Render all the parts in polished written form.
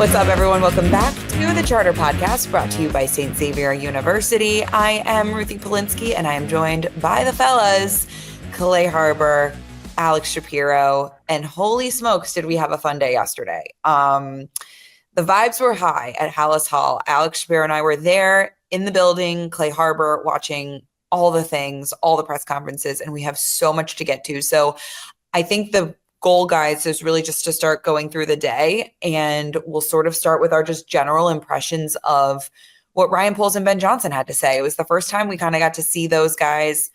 What's up, everyone? Welcome back to the Charter Podcast, brought to you by St. Xavier University. I am Ruthie Polinsky, and I am joined by the fellas, Clay Harbor, Alex Shapiro, and holy smokes, did we have a fun day yesterday. The vibes were high at Halas Hall. Alex Shapiro and I were there in the building, Clay Harbor, watching all the things, all the press conferences, and we have so much to get to. So I think the goal, guys, is really just to start going through the day, and we'll sort of start with our just general impressions of what Ryan Poles and Ben Johnson had to say. It was the first time we kind of got to see those guys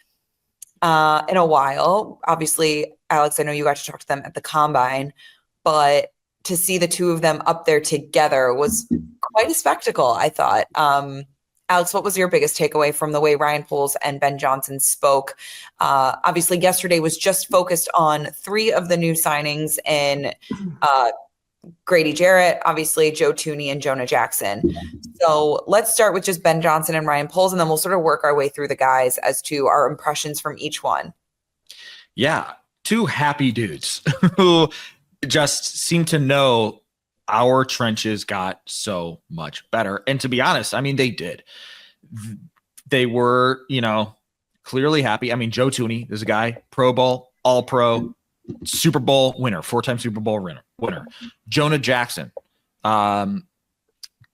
in a while. Obviously, Alex, I know you got to talk to them at the Combine, but to see the two of them up there together was quite a spectacle, I thought. Alex, what was your biggest takeaway from the way Ryan Poles and Ben Johnson spoke? Obviously, yesterday was just focused on three of the new signings in Grady Jarrett, obviously Joe Thuney, and Jonah Jackson. So let's start with just Ben Johnson and Ryan Poles, and then we'll sort of work our way through the guys as to our impressions from each one. Yeah, two happy dudes who just seem to know our trenches got so much better. And to be honest, I mean, they did. They were, clearly happy. I mean, Joe Thuney is a guy, Pro Bowl, All-Pro, Super Bowl winner, four-time Super Bowl winner. Jonah Jackson. Ben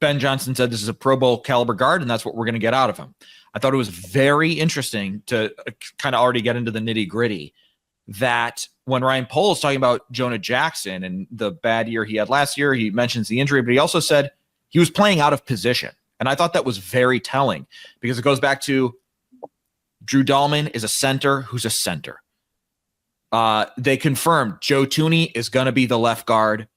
Johnson said this is a Pro Bowl caliber guard, and that's what we're going to get out of him. I thought it was very interesting to kind of already get into the nitty-gritty that when Ryan Poles talking about Jonah Jackson and the bad year he had last year, he mentions the injury, but he also said he was playing out of position. And I thought that was very telling because it goes back to Drew Dahlman is a center who's a center. They confirmed Joe Thuney is going to be the left guard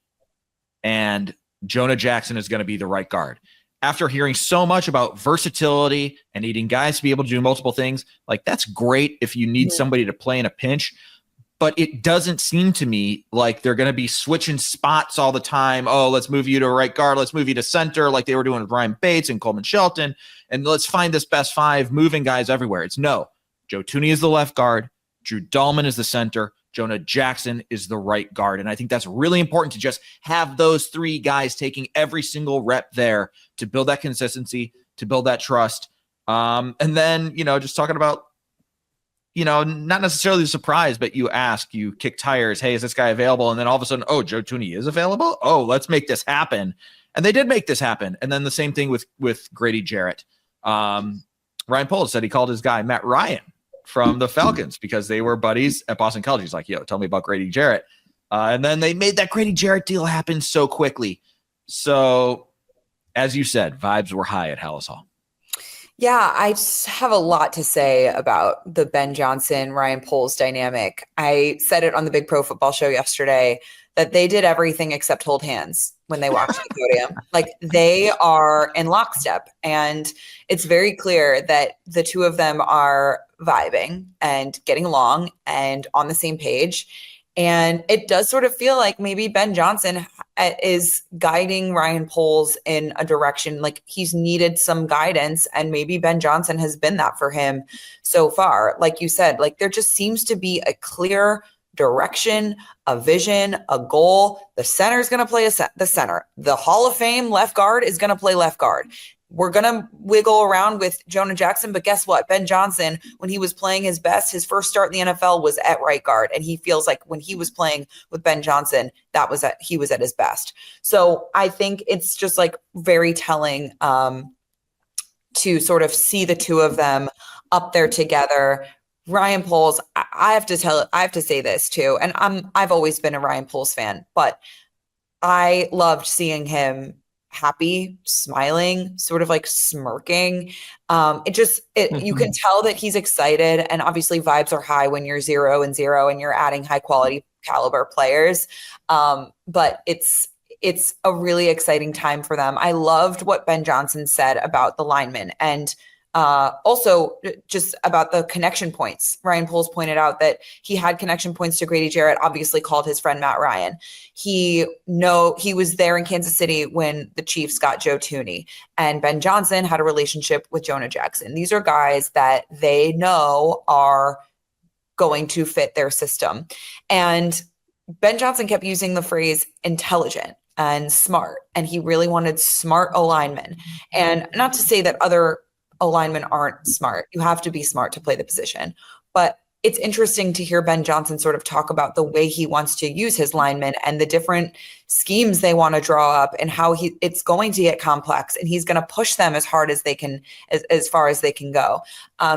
and Jonah Jackson is going to be the right guard. After hearing so much about versatility and needing guys to be able to do multiple things, like that's great if you need somebody to play in a pinch. But it doesn't seem to me like they're going to be switching spots all the time. Oh, let's move you to right guard. Let's move you to center like they were doing with Ryan Bates and Coleman Shelton. And let's find this best five moving guys everywhere. It's no. Joe Thuney is the left guard. Drew Dahlman is the center. Jonah Jackson is the right guard. And I think that's really important to just have those three guys taking every single rep there to build that consistency, to build that trust. And then, just talking about, not necessarily a surprise, but you kick tires. Hey, is this guy available? And then all of a sudden, oh, Joe Thuney is available. Oh, let's make this happen. And they did make this happen. And then the same thing with Grady Jarrett. Ryan Poles said he called his guy Matt Ryan from the Falcons because they were buddies at Boston College. He's like, tell me about Grady Jarrett. And then they made that Grady Jarrett deal happen so quickly. So as you said, vibes were high at Halas Hall. Yeah, I just have a lot to say about the Ben Johnson, Ryan Poles dynamic. I said it on the Big Pro Football Show yesterday that they did everything except hold hands when they walked the podium. Like they are in lockstep. And it's very clear that the two of them are vibing and getting along and on the same page. And it does sort of feel like maybe Ben Johnson is guiding Ryan Poles in a direction like he's needed some guidance. And maybe Ben Johnson has been that for him so far. Like you said, like there just seems to be a clear direction, a vision, a goal. The center is going to play the center. The Hall of Fame left guard is going to play left guard. We're going to wiggle around with Jonah Jackson, but guess what? Ben Johnson, when he was playing his best, his first start in the NFL was at right guard. And he feels like when he was playing with Ben Johnson, he was at his best. So I think it's just like very telling to sort of see the two of them up there together. Ryan Poles, I have to say this too. And I've always been a Ryan Poles fan, but I loved seeing him happy, smiling, sort of like smirking. You can tell that he's excited, and obviously vibes are high when you're 0-0 and you're adding high quality caliber players. But it's a really exciting time for them. I loved what Ben Johnson said about the linemen and also just about the connection points. Ryan Poles pointed out that he had connection points to Grady Jarrett, obviously called his friend Matt Ryan. He was there in Kansas City when the Chiefs got Joe Thuney, and Ben Johnson had a relationship with Jonah Jackson. These are guys that they know are going to fit their system. And Ben Johnson kept using the phrase intelligent. and smart, and he really wanted smart O-linemen. And not to say that other O-linemen aren't smart. You have to be smart to play the position. But it's interesting to hear Ben Johnson sort of talk about the way he wants to use his linemen and the different schemes they want to draw up and how it's going to get complex, and he's going to push them as hard as they can, as far as they can go.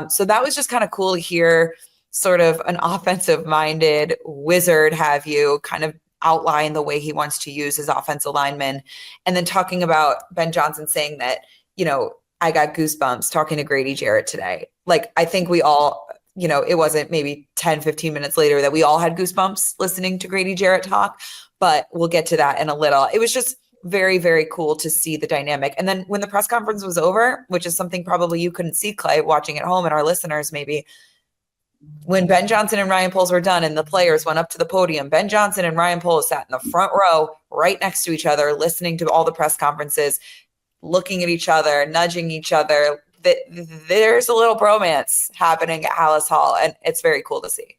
So that was just kind of cool to hear sort of an offensive minded wizard have you kind of outline the way he wants to use his offensive linemen. And then talking about Ben Johnson saying that, I got goosebumps talking to Grady Jarrett today. Like, I think we all, it wasn't maybe 10, 15 minutes later that we all had goosebumps listening to Grady Jarrett talk, but we'll get to that in a little. It was just very, very cool to see the dynamic. And then when the press conference was over, which is something probably you couldn't see, Clay, watching at home, and our listeners maybe, when Ben Johnson and Ryan Poles were done and the players went up to the podium, Ben Johnson and Ryan Poles sat in the front row right next to each other, listening to all the press conferences, looking at each other, nudging each other. There's a little bromance happening at Halas Hall, and it's very cool to see.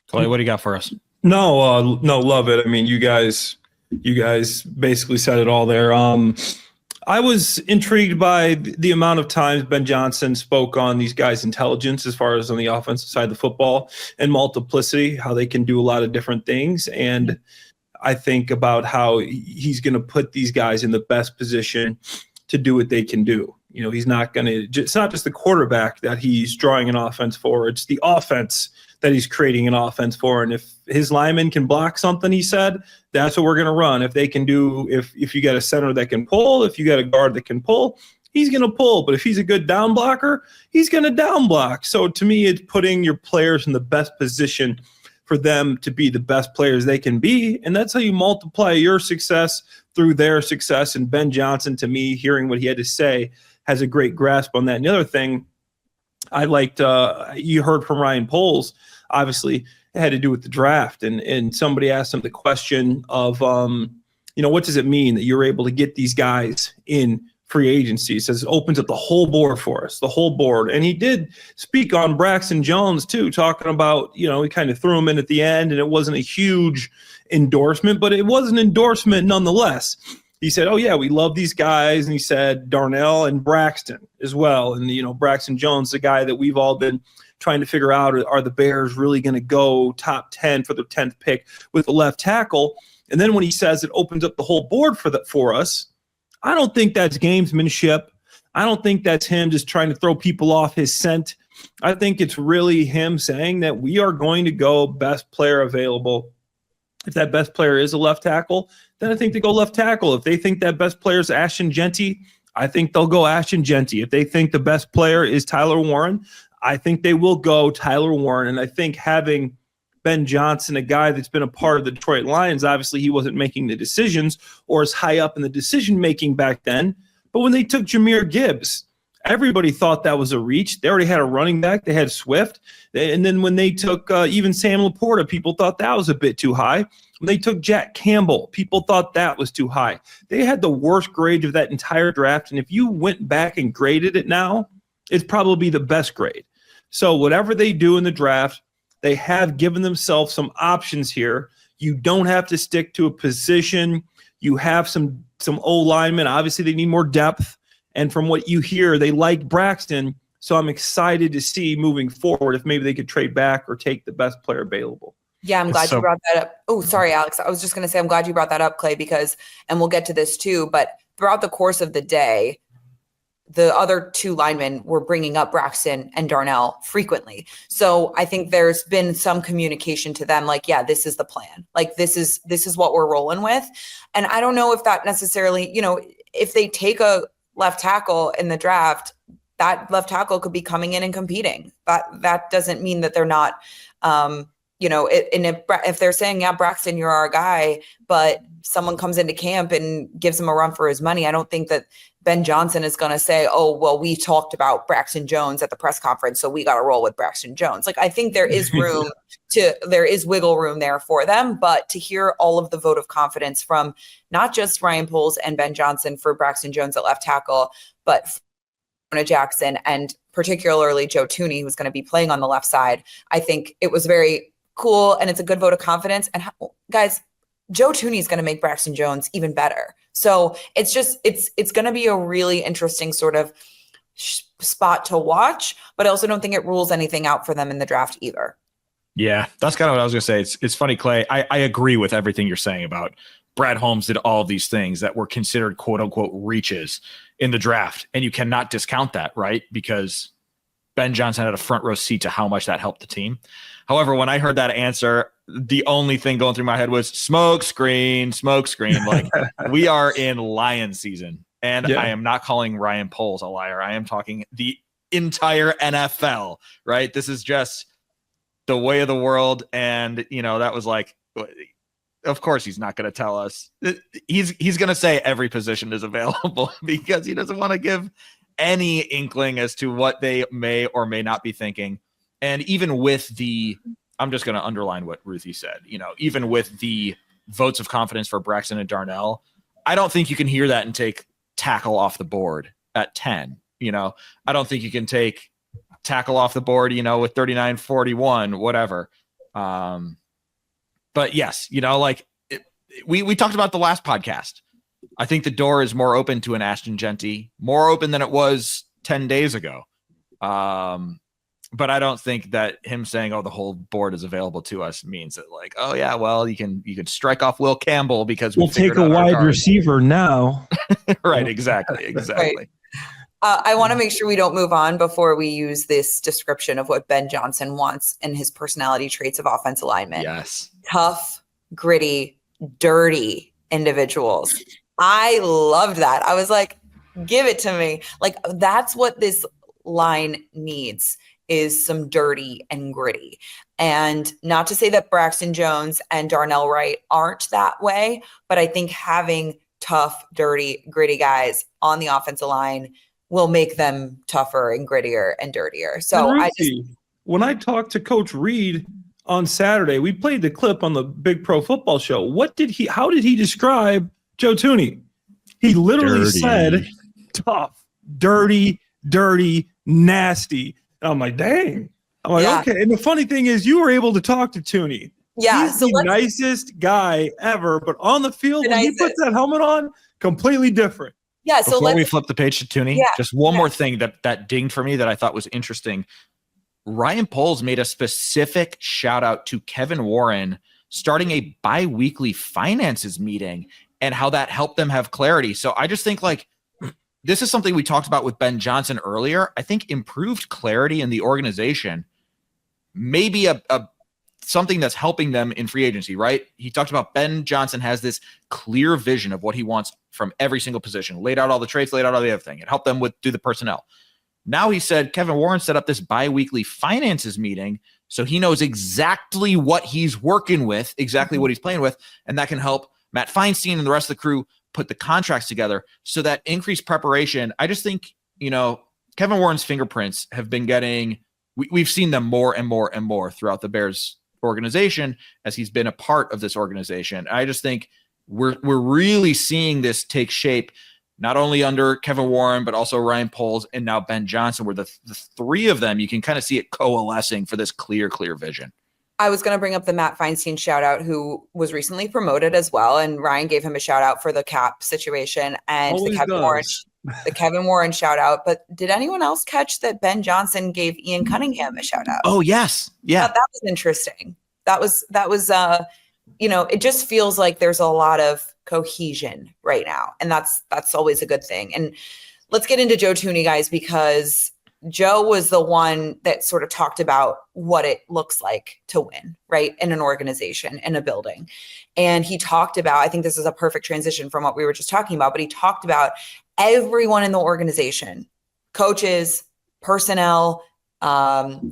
Clay, what do you got for us? No, love it. I mean, you guys basically said it all there. I was intrigued by the amount of times Ben Johnson spoke on these guys' intelligence as far as on the offensive side of the football and multiplicity, how they can do a lot of different things. And I think about how he's going to put these guys in the best position to do what they can do. He's not going to, it's not just the quarterback that he's drawing an offense for, it's the offense that he's creating an offense for. And if his linemen can block something, he said, that's what we're going to run. If they can do, if you got a center that can pull, if you got a guard that can pull, he's going to pull. But if he's a good down blocker, he's going to down block. So to me, it's putting your players in the best position for them to be the best players they can be. And that's how you multiply your success through their success. And Ben Johnson, to me, hearing what he had to say, has a great grasp on that. And the other thing I liked, you heard from Ryan Poles, obviously it had to do with the draft. And somebody asked him the question of, what does it mean that you're able to get these guys in free agency? He says it opens up the whole board for us, the whole board. And he did speak on Braxton Jones too, talking about, he kind of threw him in at the end, and it wasn't a huge endorsement, but it was an endorsement nonetheless. He said, oh yeah, we love these guys. And he said Darnell and Braxton as well. And, Braxton Jones, the guy that we've all been trying to figure out, are the Bears really going to go top 10 for the 10th pick with the left tackle? And then when he says it opens up the whole board for us, I don't think that's gamesmanship. I don't think that's him just trying to throw people off his scent. I think it's really him saying that we are going to go best player available. If that best player is a left tackle, then I think they go left tackle. If they think that best player is Ashton Genty, I think they'll go Ashton Genty. If they think the best player is Tyler Warren, I think they will go Tyler Warren. And I think having Ben Johnson, a guy that's been a part of the Detroit Lions, obviously he wasn't making the decisions or as high up in the decision-making back then. But when they took Jahmyr Gibbs, everybody thought that was a reach. They already had a running back. They had Swift. And then when they took even Sam Laporta, people thought that was a bit too high. When they took Jack Campbell, people thought that was too high. They had the worst grade of that entire draft. And if you went back and graded it now, it's probably the best grade. So whatever they do in the draft, they have given themselves some options here. You don't have to stick to a position. You have some O-linemen. Obviously, they need more depth. And from what you hear, they like Braxton. So I'm excited to see moving forward if maybe they could trade back or take the best player available. Yeah, I'm glad you brought that up. Oh, sorry, Alex. I was just going to say I'm glad you brought that up, Clay, because, and we'll get to this too, but throughout the course of the day, the other two linemen were bringing up Braxton and Darnell frequently. So I think there's been some communication to them, like, yeah, this is the plan. Like, this is what we're rolling with. And I don't know if that necessarily, if they take a left tackle in the draft, that left tackle could be coming in and competing. That doesn't mean that they're not, if they're saying, yeah, Braxton, you're our guy, but someone comes into camp and gives him a run for his money, I don't think that Ben Johnson is going to say, oh, well, we talked about Braxton Jones at the press conference, so we got to roll with Braxton Jones. Like, I think there is there is wiggle room there for them, but to hear all of the vote of confidence from not just Ryan Poles and Ben Johnson for Braxton Jones at left tackle, but Jonah Jackson and particularly Joe Thuney, who's going to be playing on the left side, I think it was very cool. And it's a good vote of confidence. And guys, Joe Thuney is going to make Braxton Jones even better. So it's going to be a really interesting sort of spot to watch, but I also don't think it rules anything out for them in the draft either. Yeah, that's kind of what I was going to say. It's funny, Clay. I agree with everything you're saying about Brad Holmes did all of these things that were considered quote unquote reaches in the draft. And you cannot discount that, right? Because Ben Johnson had a front row seat to how much that helped the team. However, when I heard that answer, the only thing going through my head was smoke screen. Like we are in lion season. And I am not calling Ryan Poles a liar. I am talking the entire NFL, right? This is just the way of the world. And, that was like, of course he's not going to tell us. He's going to say every position is available because he doesn't want to give any inkling as to what they may or may not be thinking. And even with I'm just going to underline what Ruthie said, even with the votes of confidence for Braxton and Darnell, I don't think you can hear that and take tackle off the board at 10. I don't think you can take tackle off the board, with 39-41, whatever. But yes, we talked about the last podcast. I think the door is more open to an Ashton Genty, more open than it was 10 days ago. But I don't think that him saying, "Oh, the whole board is available to us," means that like, "Oh yeah, well you could strike off Will Campbell because we'll take a wide receiver now." Right? Exactly. Right. I want to make sure we don't move on before we use this description of what Ben Johnson wants and his personality traits of offensive linemen. Yes. Tough, gritty, dirty individuals. I loved that. I was like, give it to me. Like, that's what this line needs, is some dirty and gritty. And not to say that Braxton Jones and Darnell Wright aren't that way, but I think having tough, dirty, gritty guys on the offensive line will make them tougher and grittier and dirtier. So when I talked to Coach Reed on Saturday, we played the clip on the Big Pro Football Show. How did he describe Joe Thuney? He literally said tough, dirty, nasty. And I'm like, dang. I'm like, okay. And the funny thing is, you were able to talk to Thuney. Yeah. He's the nicest guy ever, but on the field, when he puts that helmet on, completely different. Yeah. So before we flip the page to Thuney, just one more thing that dinged for me that I thought was interesting. Ryan Poles made a specific shout out to Kevin Warren starting a bi-weekly finances meeting and how that helped them have clarity. So I just think this is something we talked about with Ben Johnson earlier. I think improved clarity in the organization may be a something that's helping them in free agency, right? He talked about Ben Johnson has this clear vision of what he wants from every single position, laid out all the traits, laid out all the other thing. It helped them do the personnel. Now he said Kevin Warren set up this bi-weekly finances meeting so he knows exactly what he's working with, exactly what he's playing with, and that can help Matt Feinstein and the rest of the crew put the contracts together. So that increased preparation, I just think, Kevin Warren's fingerprints have been we've seen them more and more and more throughout the Bears organization as he's been a part of this organization. I just think we're really seeing this take shape, not only under Kevin Warren, but also Ryan Poles and now Ben Johnson, where the three of them, you can kind of see it coalescing for this clear vision. I was going to bring up the Matt Feinstein shout out, who was recently promoted as well. And Ryan gave him a shout out for the cap situation and the Kevin Warren shout out. But did anyone else catch that Ben Johnson gave Ian Cunningham a shout out? Oh, yes. Yeah. That was interesting. That was it just feels like there's a lot of cohesion right now. And that's always a good thing. And let's get into Joe Thuney, guys, because Joe was the one that sort of talked about what it looks like to win, right? In an organization, in a building. And he talked about, I think this is a perfect transition from what we were just talking about, but he talked about everyone in the organization, coaches, personnel, the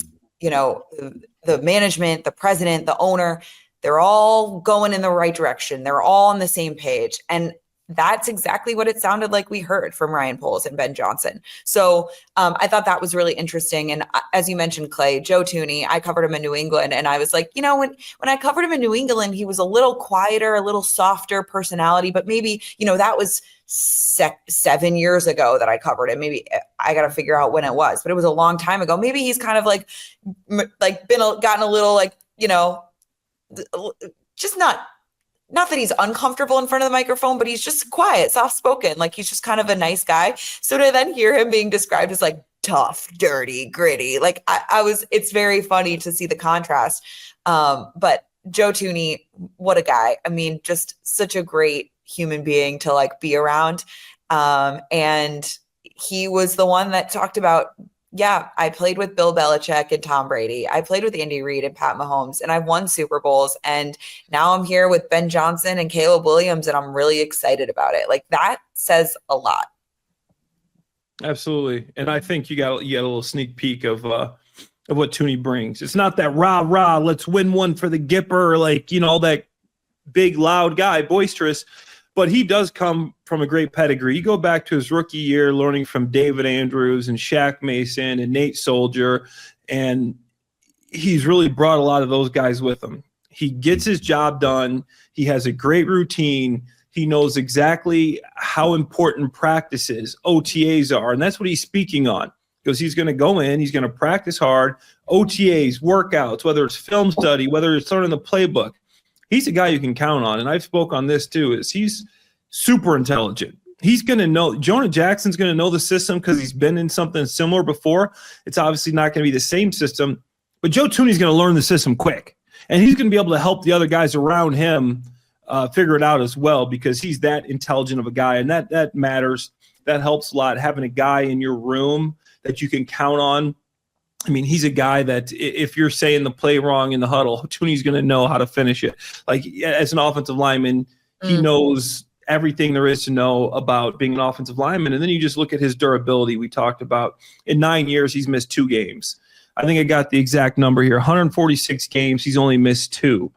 management, the president, the owner, they're all going in the right direction. They're all on the same page. And that's exactly what it sounded like we heard from Ryan Poles and Ben Johnson. So I thought that was really interesting. And as you mentioned, Clay, Joe Thuney, I covered him in New England. And I was like, when I covered him in New England, he was a little quieter, a little softer personality. But maybe, that was 7 years ago that I covered him. Maybe I got to figure out when it was. But it was a long time ago. Maybe he's kind of gotten a little just not that he's uncomfortable in front of the microphone, but he's just quiet, soft-spoken. Like, he's just kind of a nice guy. So to then hear him being described as like tough, dirty, gritty, like it's very funny to see the contrast. But Joe Thuney, what a guy. I mean, just such a great human being to like be around. And he was the one that talked about, yeah, I played with Bill Belichick and Tom Brady. I played with Andy Reid and Pat Mahomes, and I've won Super Bowls. And now I'm here with Ben Johnson and Caleb Williams, and I'm really excited about it. Like, that says a lot. Absolutely. And I think you got a little sneak peek of what Thuney brings. It's not that rah, let's win one for the Gipper, like, you know, that big, loud guy, boisterous. But he does come from a great pedigree. You go back to his rookie year, learning from David Andrews and Shaq Mason and Nate Soldier, and he's really brought a lot of those guys with him. He gets his job done. He has a great routine. He knows exactly how important practices, OTAs are, and that's what he's speaking on, because he's going to go in, he's going to practice hard, OTAs, workouts, whether it's film study, whether it's learning the playbook. He's a guy you can count on, and I've spoke on this too, is he's super intelligent. He's going to know, Jonah Jackson's going to know the system because he's been in something similar before. It's obviously not going to be the same system, but Joe Thuney's going to learn the system quick, and he's going to be able to help the other guys around him figure it out as well, because he's that intelligent of a guy, and that matters. That helps a lot, having a guy in your room that you can count on. I mean, he's a guy that if you're saying the play wrong in the huddle, Thuney's going to know how to finish it. Like, as an offensive lineman, he knows everything there is to know about being an offensive lineman. And then you just look at his durability. We talked about in 9 years, he's missed 2 games. I think I got the exact number here. 146 games. He's only missed 2,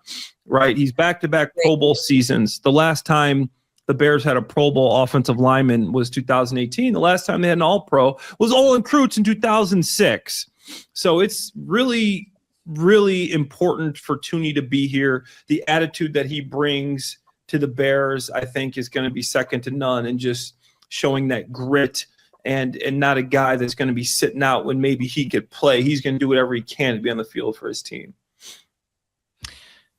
right? He's back-to-back Pro Bowl seasons. The last time the Bears had a Pro Bowl offensive lineman was 2018. The last time they had an All-Pro was Olin Kreutz in 2006. So it's really, really important for Thuney to be here. The attitude that he brings to the Bears, I think, is going to be second to none, and just showing that grit and not a guy that's going to be sitting out when maybe he could play. He's going to do whatever he can to be on the field for his team.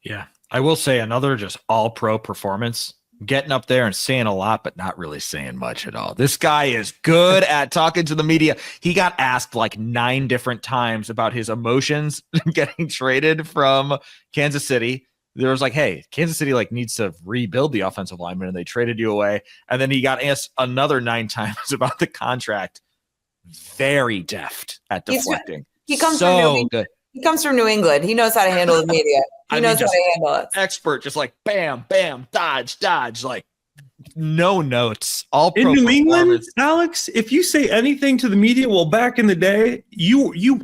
Yeah, I will say another just all-pro performance. Getting up there and saying a lot, but not really saying much at all. This guy is good at talking to the media. He got asked like 9 different times about his emotions getting traded from Kansas City. There was like, hey, Kansas City like needs to rebuild the offensive lineman, and they traded you away. And then he got asked another 9 times about the contract. Very deft at deflecting. He comes so good. He comes from New England. He knows how to handle the media. He knows how to handle it. Expert, just like bam, bam, dodge, like no notes. All in New England, Alex. If you say anything to the media, well, back in the day,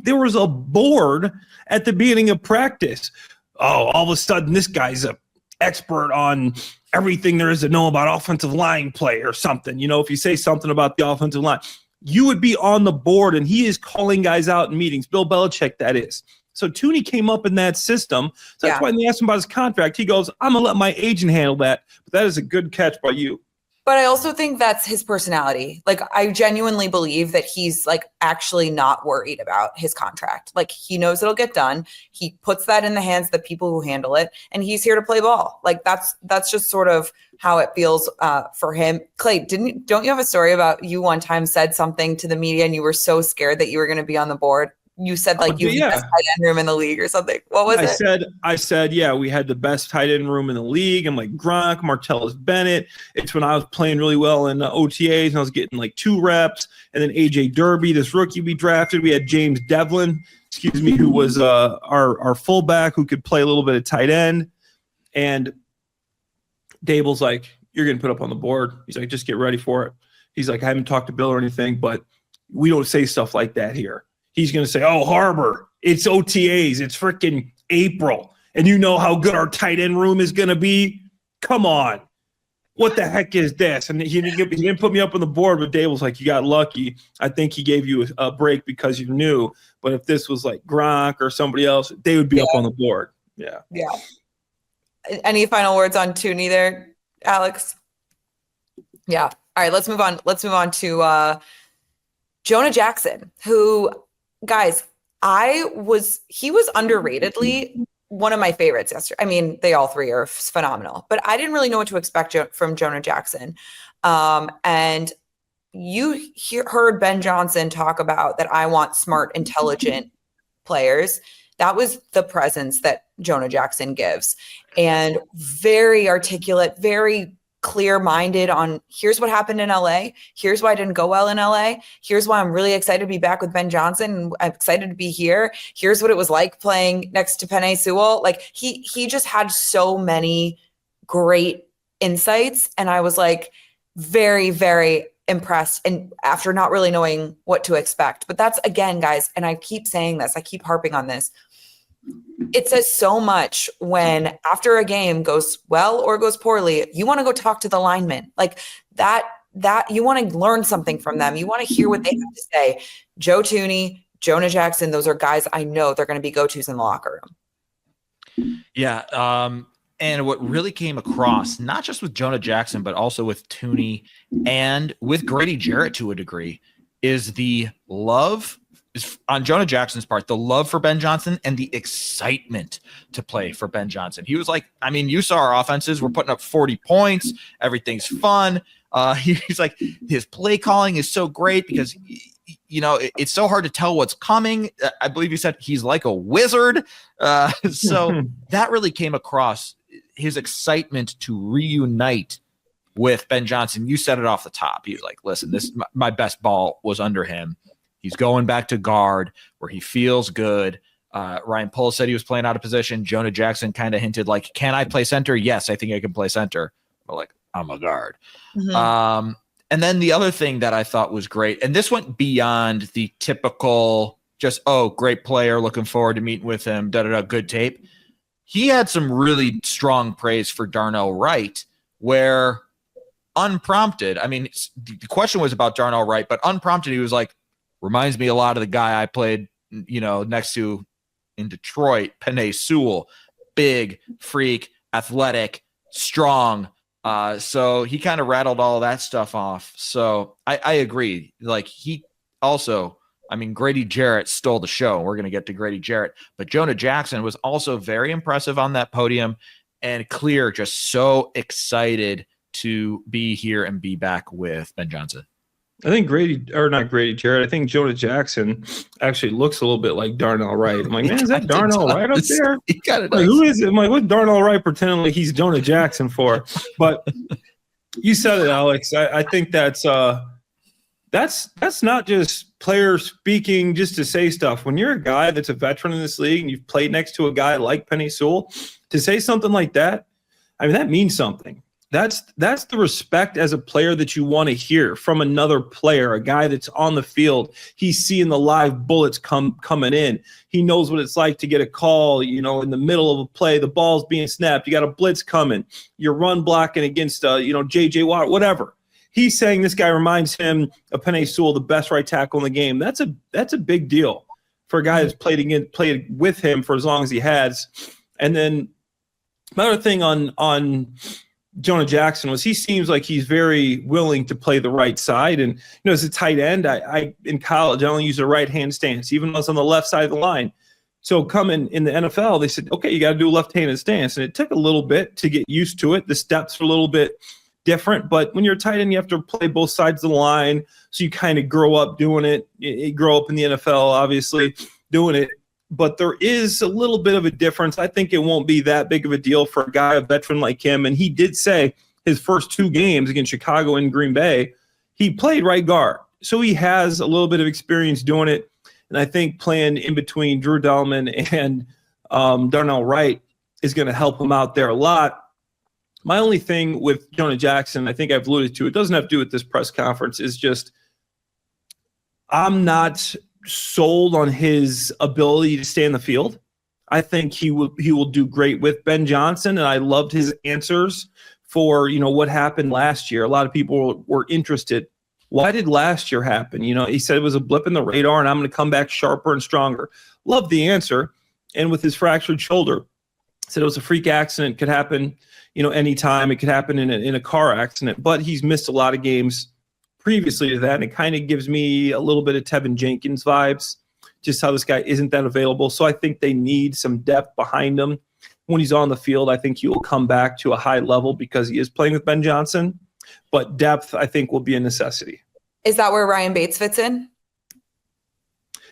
there was a board at the beginning of practice. Oh, all of a sudden, this guy's an expert on everything there is to know about offensive line play or something. You know, if you say something about the offensive line, you would be on the board, and he is calling guys out in meetings. Bill Belichick, that is. So Thuney came up in that system. So that's why when they asked him about his contract, he goes, I'm going to let my agent handle that. But that is a good catch by you. But I also think that's his personality. Like, I genuinely believe that he's like actually not worried about his contract. Like, he knows it'll get done. He puts that in the hands of the people who handle it, and he's here to play ball. Like, that's just sort of how it feels for him. Clay, don't you have a story about you one time said something to the media and you were so scared that you were going to be on the board? You said like you had the best tight end room in the league or something. What was it? I said, yeah, we had the best tight end room in the league. I'm like Gronk, Martellus Bennett. It's when I was playing really well in OTAs and I was getting like 2 reps. And then AJ Derby, this rookie we drafted. We had James Devlin, who was our fullback who could play a little bit of tight end. And Dable's like, you're getting put up on the board. He's like, just get ready for it. He's like, I haven't talked to Bill or anything, but we don't say stuff like that here. He's going to say, oh, Harbor, it's OTAs. It's freaking April. And you know how good our tight end room is going to be? Come on. What the heck is this? And he didn't put me up on the board, but Dave was like, you got lucky. I think he gave you a break because you knew. But if this was like Gronk or somebody else, they would be up on the board. Yeah. Yeah. Any final words on Thuney there, Alex? Yeah. All right, let's move on. Let's move on to Jonah Jackson, who – guys, he was underratedly one of my favorites yesterday. I mean, they all three are phenomenal, but I didn't really know what to expect from Jonah Jackson. And you heard Ben Johnson talk about that I want smart, intelligent players. That was the presence that Jonah Jackson gives. And very articulate, very clear-minded on here's what happened in LA. Here's why I didn't go well in LA. Here's why I'm really excited to be back with Ben Johnson. I'm excited to be here. Here's what it was like playing next to Penei Sewell. Like he just had so many great insights. And I was like very, very impressed. And after not really knowing what to expect, but that's again, guys, and I keep saying this, I keep harping on this. It says so much when after a game goes well or goes poorly, you want to go talk to the linemen like that you want to learn something from them. You want to hear what they have to say. Joe Thuney, Jonah Jackson, those are guys I know they're going to be go-tos in the locker room. Yeah. And what really came across, not just with Jonah Jackson, but also with Thuney and with Grady Jarrett to a degree, is the love on Jonah Jackson's part, the love for Ben Johnson and the excitement to play for Ben Johnson. He was like, I mean, you saw our offenses. We're putting up 40 points. Everything's fun. He's like, his play calling is so great because, you know, it's so hard to tell what's coming. I believe he said he's like a wizard. So that really came across, his excitement to reunite with Ben Johnson. You said it off the top. He was like, listen, my best ball was under him. He's going back to guard where he feels good. Ryan Poles said he was playing out of position. Jonah Jackson kind of hinted like, can I play center? Yes, I think I can play center. But like, I'm a guard. Mm-hmm. And then the other thing that I thought was great, and this went beyond the typical just, oh, great player, looking forward to meeting with him, good tape. He had some really strong praise for Darnell Wright where unprompted, I mean, the question was about Darnell Wright, but unprompted, he was like, reminds me a lot of the guy I played, you know, next to in Detroit, Penei Sewell, big, freak, athletic, strong. So he kind of rattled all of that stuff off. So I agree. Like he also, I mean, Grady Jarrett stole the show. We're going to get to Grady Jarrett, but Jonah Jackson was also very impressive on that podium and clear, just so excited to be here and be back with Ben Johnson. I think not Grady Jarrett. I think Jonah Jackson actually looks a little bit like Darnell Wright. I'm like, man, is that Darnell Wright up there? He got it. Like, who is it? I'm like, what's Darnell Wright pretending like he's Jonah Jackson for? But you said it, Alex. I think that's not just players speaking just to say stuff. When you're a guy that's a veteran in this league and you've played next to a guy like Penei Sewell, to say something like that, I mean, that means something. That's the respect as a player that you want to hear from another player, a guy that's on the field. He's seeing the live bullets coming in. He knows what it's like to get a call, you know, in the middle of a play, the ball's being snapped, you got a blitz coming, you're run blocking against, J.J. Watt, whatever. He's saying this guy reminds him of Penei Sewell, the best right tackle in the game. That's a big deal for a guy that's played with him for as long as he has. And then another thing on Jonah Jackson was he seems like he's very willing to play the right side. And, you know, as a tight end, I in college, I only use a right-hand stance, even though it's on the left side of the line. So coming in the NFL, they said, okay, you got to do a left-handed stance. And it took a little bit to get used to it. The steps are a little bit different. But when you're a tight end, you have to play both sides of the line. So you kind of grow up doing it. You grow up in the NFL, obviously, doing it. But there is a little bit of a difference. I think it won't be that big of a deal for a guy, a veteran like him. And he did say his first two games against Chicago and Green Bay, he played right guard. So he has a little bit of experience doing it. And I think playing in between Drew Dalman and Darnell Wright is going to help him out there a lot. My only thing with Jonah Jackson, I think I've alluded to, it doesn't have to do with this press conference, is just I'm not sold on his ability to stay in the field. I think he will do great with Ben Johnson, and I loved his answers for, you know, what happened last year. A lot of people were interested. Why did last year happen? You know, he said it was a blip in the radar, and I'm going to come back sharper and stronger. Love the answer. And with his fractured shoulder, said it was a freak accident. Could happen, you know, anytime. It could happen in a car accident. But he's missed a lot of games previously to that, and it kind of gives me a little bit of Tevin Jenkins vibes just how this guy isn't that available. So I think they need some depth behind him. When he's on the field, I think he will come back to a high level because he is playing with Ben Johnson. But depth, I think, will be a necessity. Is that where Ryan Bates fits in?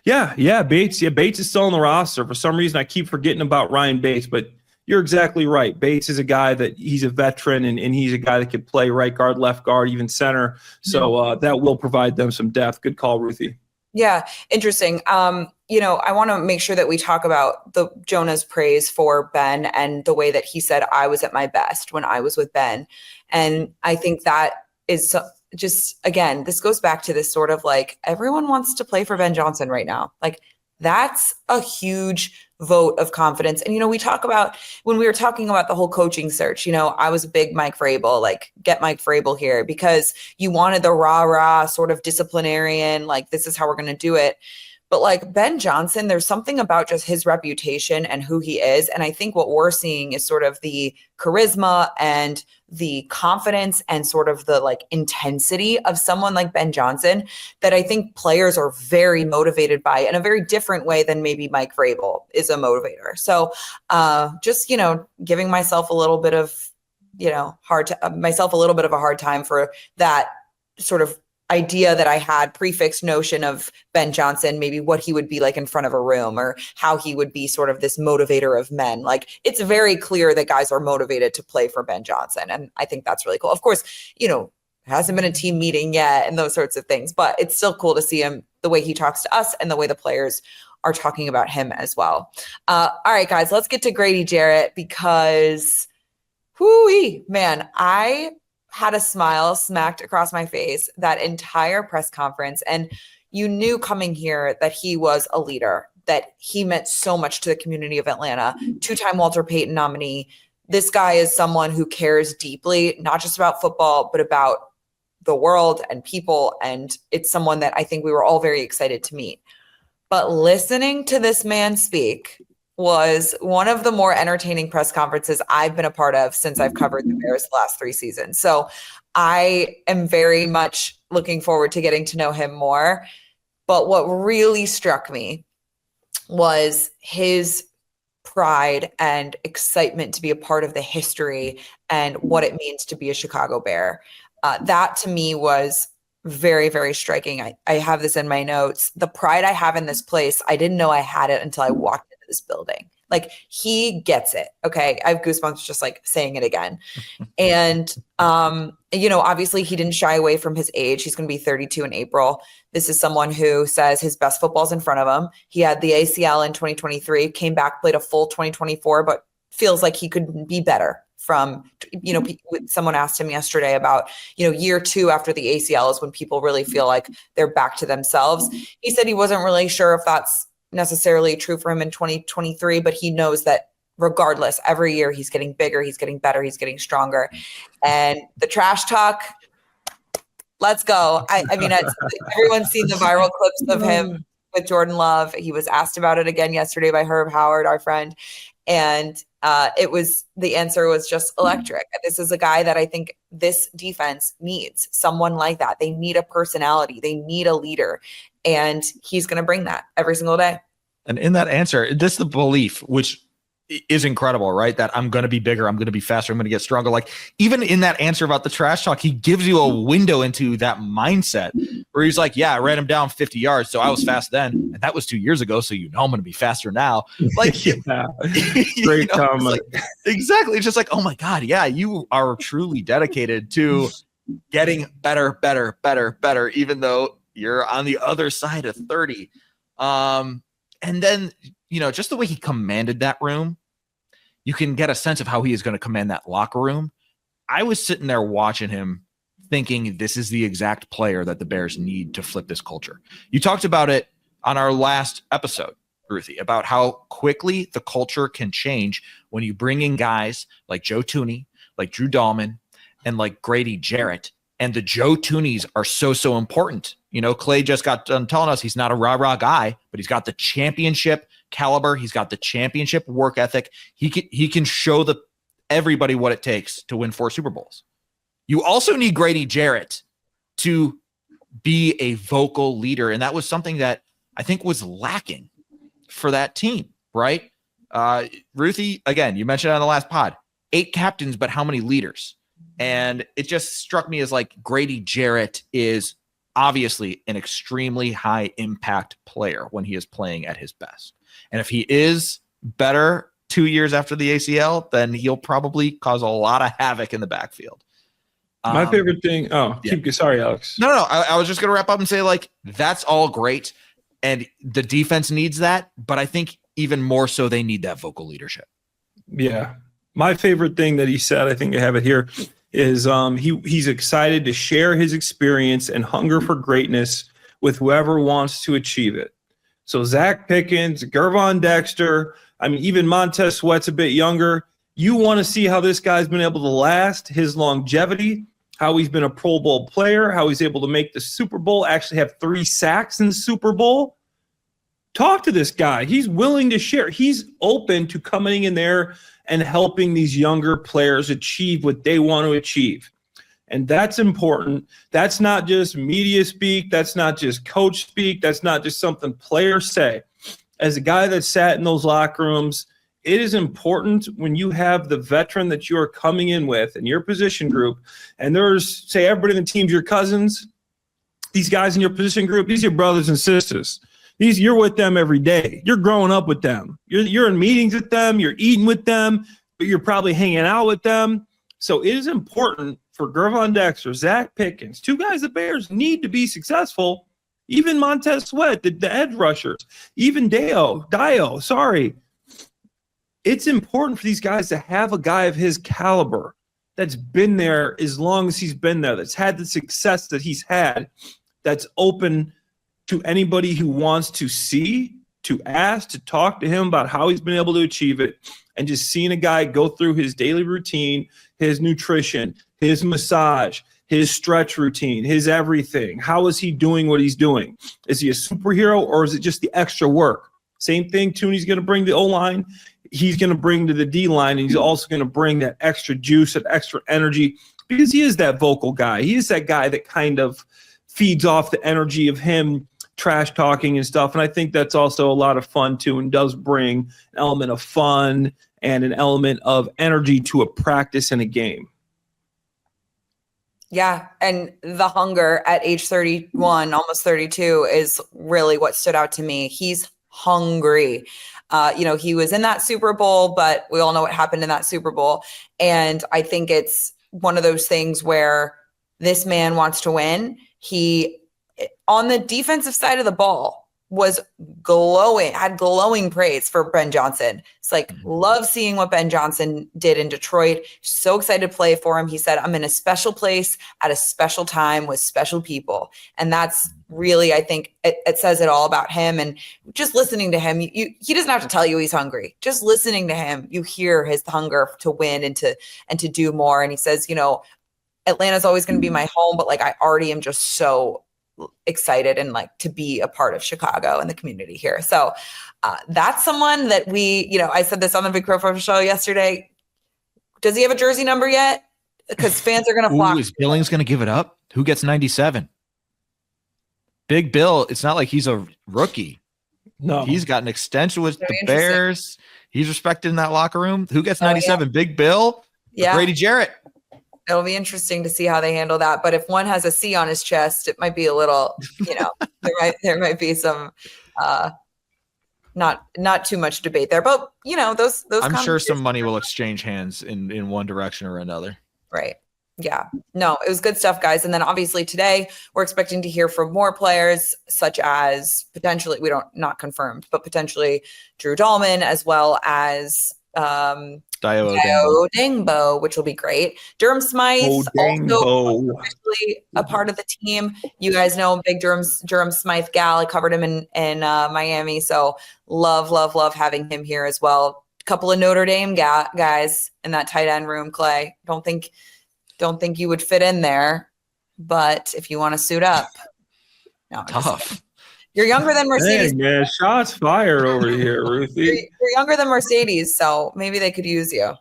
Yeah, Bates. Yeah, Bates is still on the roster. For some reason, I keep forgetting about Ryan Bates, but you're exactly right. Bates is a guy that he's a veteran, and he's a guy that can play right guard, left guard, even center. So that will provide them some depth. Good call, Ruthie. Yeah, interesting. I want to make sure that we talk about the Jonah's praise for Ben and the way that he said, I was at my best when I was with Ben. And I think that is just, again, this goes back to this sort of like, everyone wants to play for Ben Johnson right now. Like, that's a huge vote of confidence. And, we talk about, when we were talking about the whole coaching search, I was a big Mike Vrabel, like, get Mike Vrabel here, because you wanted the rah-rah sort of disciplinarian, like, this is how we're going to do it. But like Ben Johnson, there's something about just his reputation and who he is. And I think what we're seeing is sort of the charisma and the confidence and sort of the like intensity of someone like Ben Johnson that I think players are very motivated by in a very different way than maybe Mike Vrabel is a motivator. So just, giving myself a little bit of, myself a little bit of a hard time for that sort of idea that I had, prefixed notion of Ben Johnson, maybe what he would be like in front of a room or how he would be sort of this motivator of men. Like, it's very clear that guys are motivated to play for Ben Johnson. And I think that's really cool. Of course, hasn't been a team meeting yet and those sorts of things, but it's still cool to see him, the way he talks to us and the way the players are talking about him as well. All right, guys, let's get to Grady Jarrett because, man, I had a smile smacked across my face that entire press conference. And you knew coming here that he was a leader, that he meant so much to the community of Atlanta, 2-time Walter Payton nominee. This guy is someone who cares deeply, not just about football, but about the world and people. And it's someone that I think we were all very excited to meet. But listening to this man speak was one of the more entertaining press conferences I've been a part of since I've covered the Bears the last 3 seasons. So I am very much looking forward to getting to know him more. But what really struck me was his pride and excitement to be a part of the history and what it means to be a Chicago Bear. That to me was very, very striking. I have this in my notes. The pride I have in this place, I didn't know I had it until I walked into this building. Like, he gets it. Okay. I have goosebumps just like saying it again. And, obviously he didn't shy away from his age. He's going to be 32 in April. This is someone who says his best football's in front of him. He had the ACL in 2023, came back, played a full 2024, but feels like he could be better from, someone asked him yesterday about, year 2 after the ACL is when people really feel like they're back to themselves. He said he wasn't really sure if that's necessarily true for him in 2023, but he knows that regardless, every year he's getting bigger, he's getting better, he's getting stronger. And the trash talk, let's go. I mean, everyone's seen the viral clips of him with Jordan Love. He was asked about it again yesterday by Herb Howard, our friend. And the answer was just electric. This is a guy that I think this defense needs, someone like that. They need a personality. They need a leader. And he's going to bring that every single day. And in that answer, this is the belief, which is incredible, right? That I'm going to be bigger. I'm going to be faster. I'm going to get stronger. Like, even in that answer about the trash talk, he gives you a window into that mindset where he's like, yeah, I ran him down 50 yards. So I was fast then. And that was 2 years ago. So, I'm going to be faster now. Like, great comment. Like, exactly. It's just like, oh my God. Yeah. You are truly dedicated to getting better, even though you're on the other side of 30. And then, just the way he commanded that room, you can get a sense of how he is going to command that locker room. I was sitting there watching him thinking this is the exact player that the Bears need to flip this culture. You talked about it on our last episode, Ruthie, about how quickly the culture can change when you bring in guys like Joe Thuney, like Drew Dahlman, and like Grady Jarrett. And the Joe Thuneys are so important. Clay just got done telling us he's not a rah-rah guy, but he's got the championship caliber. He's got the championship work ethic. He can show everybody what it takes to win 4 Super Bowls. You also need Grady Jarrett to be a vocal leader. And that was something that I think was lacking for that team, right? Ruthie, again, you mentioned on the last pod, 8 captains, but how many leaders? And it just struck me as like Grady Jarrett is obviously an extremely high impact player when he is playing at his best. And if he is better 2 years after the ACL, then he'll probably cause a lot of havoc in the backfield. My favorite thing. Sorry, Alex. No. I was just going to wrap up and say, like, that's all great. And the defense needs that. But I think even more so, they need that vocal leadership. Yeah. My favorite thing that he said, I think I have it here, is he's excited to share his experience and hunger for greatness with whoever wants to achieve it. So Zach Pickens, Gervon Dexter, I mean, even Montez Sweat's a bit younger. You want to see how this guy's been able to last, his longevity, how he's been a Pro Bowl player, how he's able to make the Super Bowl, actually have 3 sacks in the Super Bowl. Talk to this guy. He's willing to share. He's open to coming in there and helping these younger players achieve what they want to achieve. And that's important. That's not just media speak. That's not just coach speak. That's not just something players say. As a guy that sat in those locker rooms, it is important when you have the veteran that you are coming in with in your position group, and there's, say, everybody in the team's your cousins, these guys in your position group, these are your brothers and sisters. You're with them every day. You're growing up with them. You're in meetings with them. You're eating with them. But you're probably hanging out with them. So it is important for Gervon Dexter, Zach Pickens, 2 guys the Bears need to be successful. Even Montez Sweat, the edge rushers, even Dio. Sorry. It's important for these guys to have a guy of his caliber that's been there as long as he's been there, that's had the success that he's had, that's open to anybody who wants to see, to ask, to talk to him about how he's been able to achieve it, and just seeing a guy go through his daily routine, his nutrition, his massage, his stretch routine, his everything. How is he doing what he's doing? Is he a superhero, or is it just the extra work? Same thing, Thuney's going to bring the O-line. He's going to bring to the D-line, and he's also going to bring that extra juice, that extra energy, because he is that vocal guy. He is that guy that kind of feeds off the energy of him trash talking and stuff. And I think that's also a lot of fun too, and does bring an element of fun and an element of energy to a practice and a game. Yeah. And the hunger at age 31, almost 32 is really what stood out to me. He's hungry. He was in that Super Bowl, but we all know what happened in that Super Bowl. And I think it's one of those things where this man wants to win. He, on the defensive side of the ball, was had glowing praise for Ben Johnson. It's like, love seeing what Ben Johnson did in Detroit. So excited to play for him. He said, I'm in a special place at a special time with special people. And that's really, I think it says it all about him. And just listening to him, he doesn't have to tell you he's hungry. Just listening to him, you hear his hunger to win and to do more. And he says, Atlanta's always going to be my home, but like, I already am just so excited and like to be a part of Chicago and the community here. So that's someone that I said this on the Big Pro show yesterday. Does he have a jersey number yet? Because fans are going to flock. Is Billings going to give it up? Who gets 97? Big Bill. It's not like he's a rookie. No, he's got an extension with the Bears. He's respected in that locker room. Who gets 97? Yeah. Big Bill? Yeah. Grady Jarrett. It'll be interesting to see how they handle that. But if one has a C on his chest, it might be a little, there might be some, not too much debate there. But those. I'm sure some money will exchange hands in one direction or another. Right. Yeah. No, it was good stuff, guys. And then obviously today we're expecting to hear from more players, such as potentially, not confirmed, but potentially Drew Dahlman, as well as Dio Dangbo, which will be great. Durham Smythe, also officially a part of the team. You guys know I'm a big Durham Smythe gal. I covered him in Miami, so love having him here as well. A couple of Notre Dame guys in that tight end room. Clay, don't think you would fit in there, but if you want to suit up, no, tough. You're younger than Mercedes. Dang, man, shots fired over here, Ruthie. You're younger than Mercedes, so maybe they could use you.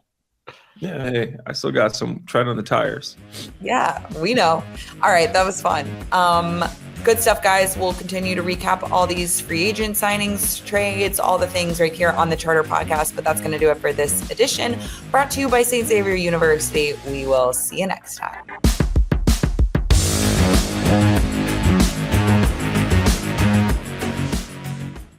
Yeah, hey, I still got some tread on the tires. Yeah, we know. All right, that was fun. Good stuff, guys. We'll continue to recap all these free agent signings, trades, all the things right here on the Charter Podcast. But that's going to do it for this edition, brought to you by St. Xavier University. We will see you next time.